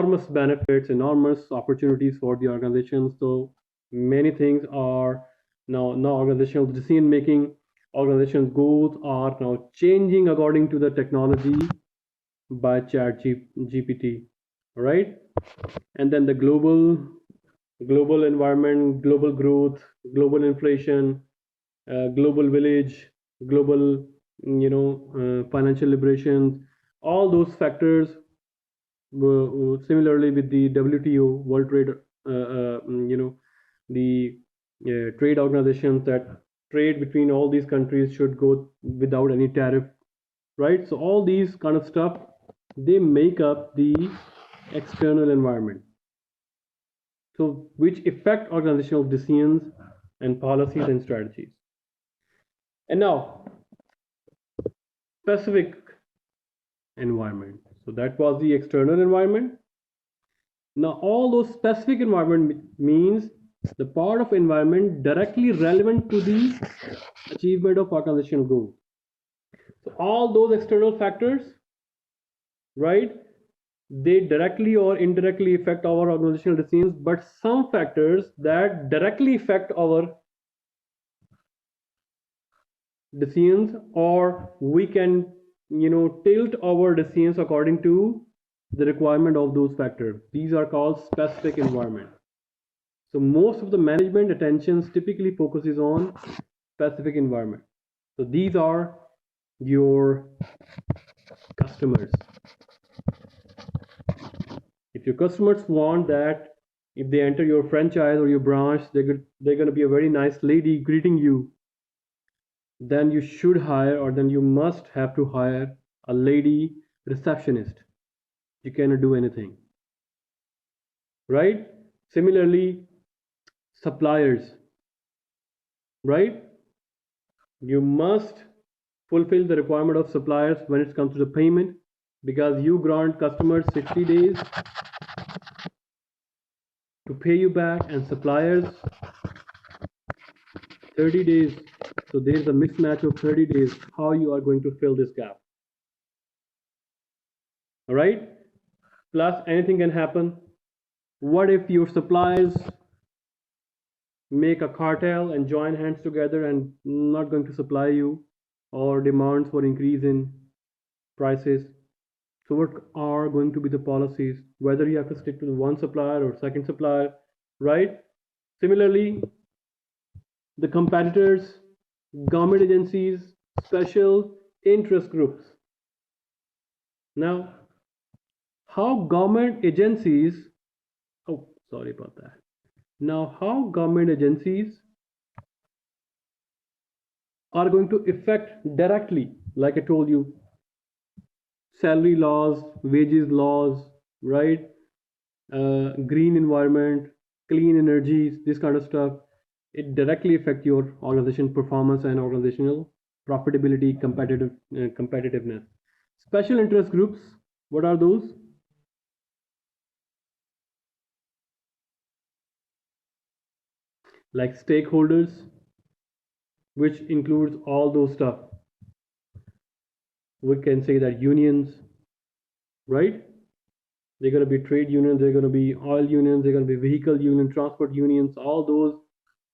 enormous benefits, enormous opportunities for the organization. So many things are now organizational decision making, organizational goals are now changing according to the technology by GPT, right? And then the global environment, global growth, global inflation, global village, global financial liberation, all those factors. Similarly with the WTO, World Trade, the trade organizations that trade between all these countries should go without any tariff, right? So all these kind of stuff, they make up the external environment, so which affect organizational decisions and policies and strategies. And now, specific environment. So that was the external environment. Now, all those specific environment means the part of environment directly relevant to the achievement of organizational goals. So all those external factors, right? They directly or indirectly affect our organizational decisions, but some factors that directly affect our decisions, or we can tilt our decisions according to the requirement of those factors. These are called specific environment. So most of the management attention typically focuses on specific environment. So these are your customers. If your customers want that if they enter your franchise or your branch, they're going to be a very nice lady greeting you, then you should hire, or then you must have to hire a lady receptionist. You cannot do anything, right? Similarly, suppliers, right? You must fulfill the requirement of suppliers when it comes to the payment, because you grant customers 60 days to pay you back and suppliers 30 days. So there's a mismatch of 30 days. How you are going to fill this gap? All right. Plus, anything can happen. What if your suppliers make a cartel and join hands together and not going to supply you, or demands for increase in prices? So what are going to be the policies, whether you have to stick to the one supplier or second supplier, right? Similarly, the competitors, government agencies, special interest groups. Now, how government agencies, oh, sorry about that. Now, how government agencies are going to affect directly, like I told you, salary laws, wages laws, right? Green environment, clean energies, this kind of stuff. It directly affect your organization performance and organizational profitability, competitiveness. Special interest groups, what are those? Like stakeholders, which includes all those stuff. We can say that unions, right? They're going to be trade unions, they're going to be oil unions, they're going to be vehicle union, transport unions. All those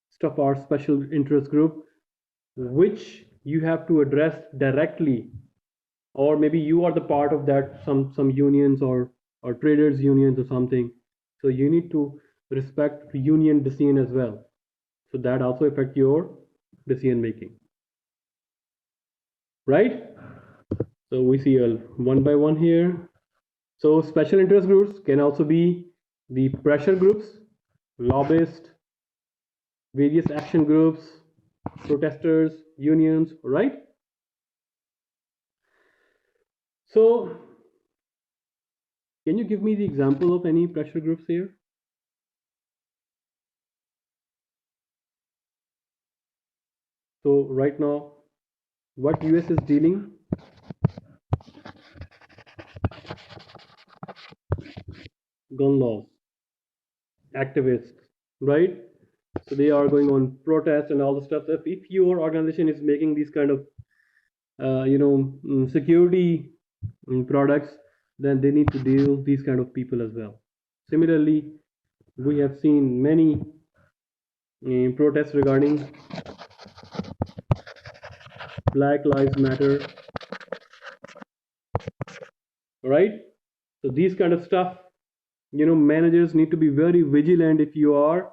stuff are special interest group, which you have to address directly, or maybe you are the part of that, some unions or traders unions or something. So you need to respect union decision as well. So that also affect your decision making, right? So we see one by one here. So special interest groups can also be the pressure groups, lobbyists, various action groups, protesters, unions, right? So can you give me the example of any pressure groups here? So right now, what US is dealing? Gun laws, activists, right? So they are going on protest and all the stuff. If your organization is making these kind of security products, then they need to deal with these kind of people as well. Similarly, we have seen many protests regarding Black Lives Matter, right? So these kind of stuff, managers need to be very vigilant if you are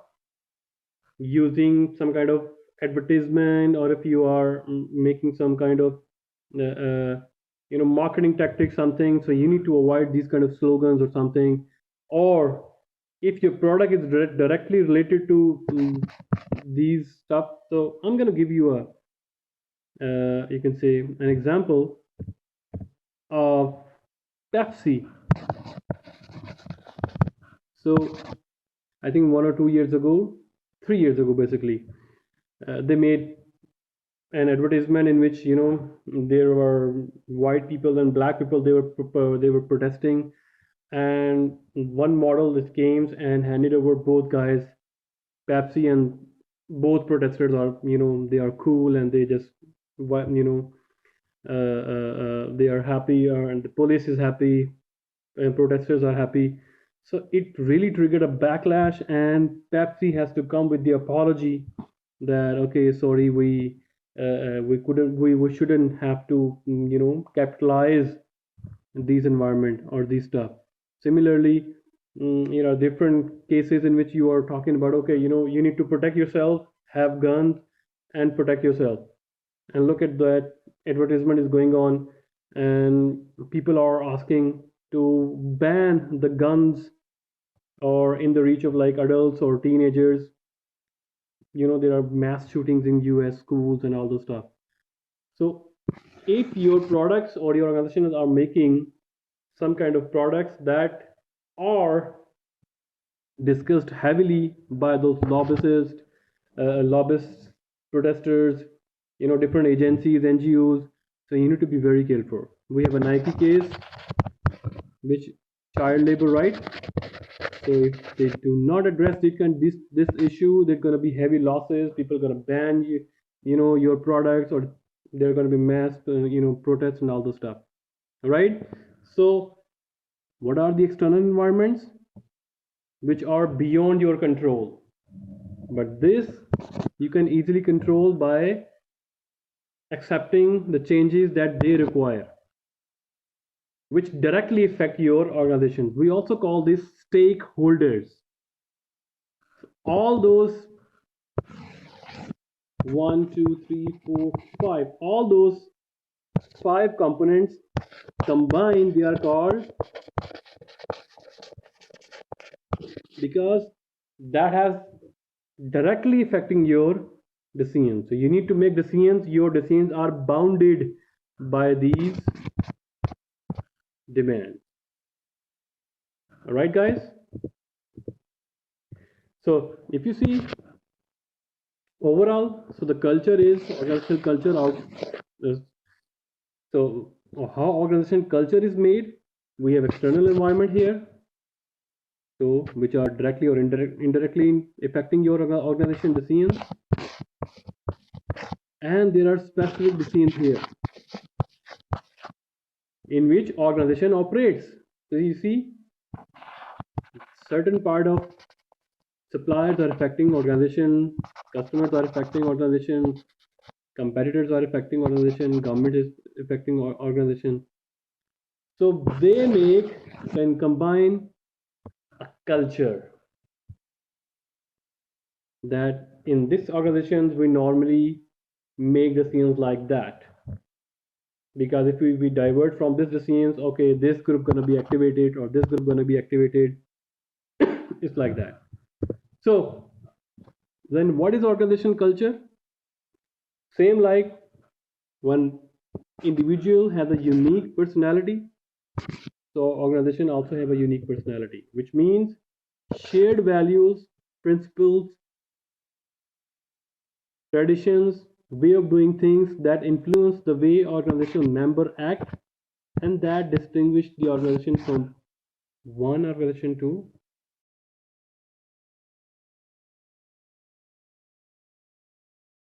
using some kind of advertisement, or if you are making some kind of marketing tactic something. So you need to avoid these kind of slogans or something. Or if your product is directly related to these stuff, so I'm going to give you a you can say an example of Pepsi. So I think 1 or 2 years ago, 3 years ago basically, they made an advertisement in which there were white people and black people. They were protesting, and one model that came and handed over both guys Pepsi, and both protesters are they are cool, and they just they are happy, and the police is happy, and protesters are happy. So it really triggered a backlash, and Pepsi has to come with the apology that okay, sorry, we couldn't, we shouldn't have to capitalize these environment or these stuff. Similarly, different cases in which you are talking about, okay, you need to protect yourself, have guns, and protect yourself. And look at that, advertisement is going on, and people are asking to ban the guns or in the reach of like adults or teenagers. There are mass shootings in US schools and all those stuff. So if your products or your organizations are making some kind of products that are discussed heavily by those lobbyists, protesters, different agencies, NGOs. So you need to be very careful. We have a Nike case, which child labor, right? So if they do not address this issue, there's going to be heavy losses. People are going to ban your products, or there are going to be mass protests and all those stuff, right? So what are the external environments which are beyond your control? But this you can easily control by accepting the changes that they require, which directly affect your organization. We also call this stakeholders. All those one, two, three, four, five, all those five components combined, they are called, because that has directly affecting your decisions. So you need to make decisions. Your decisions are bounded by these demands. All right, guys. So if you see overall, so the culture is organizational culture out. So how organization culture is made? We have external environment here, so which are directly or indirectly affecting your organization decisions, and there are specific decisions here in which organization operates. So you see, certain part of suppliers are affecting organization, customers are affecting organization, competitors are affecting organization, government is affecting organization. So they make and combine a culture that in this organizations we normally make decisions like that, because if we divert from this decisions, okay, this group gonna be activated or this group gonna be activated, it's like that. So then what is organization culture? Same like one individual has a unique personality, so organization also have a unique personality, which means shared values, principles, traditions, way of doing things that influence the way organizational member act, and that distinguish the organization from one organization to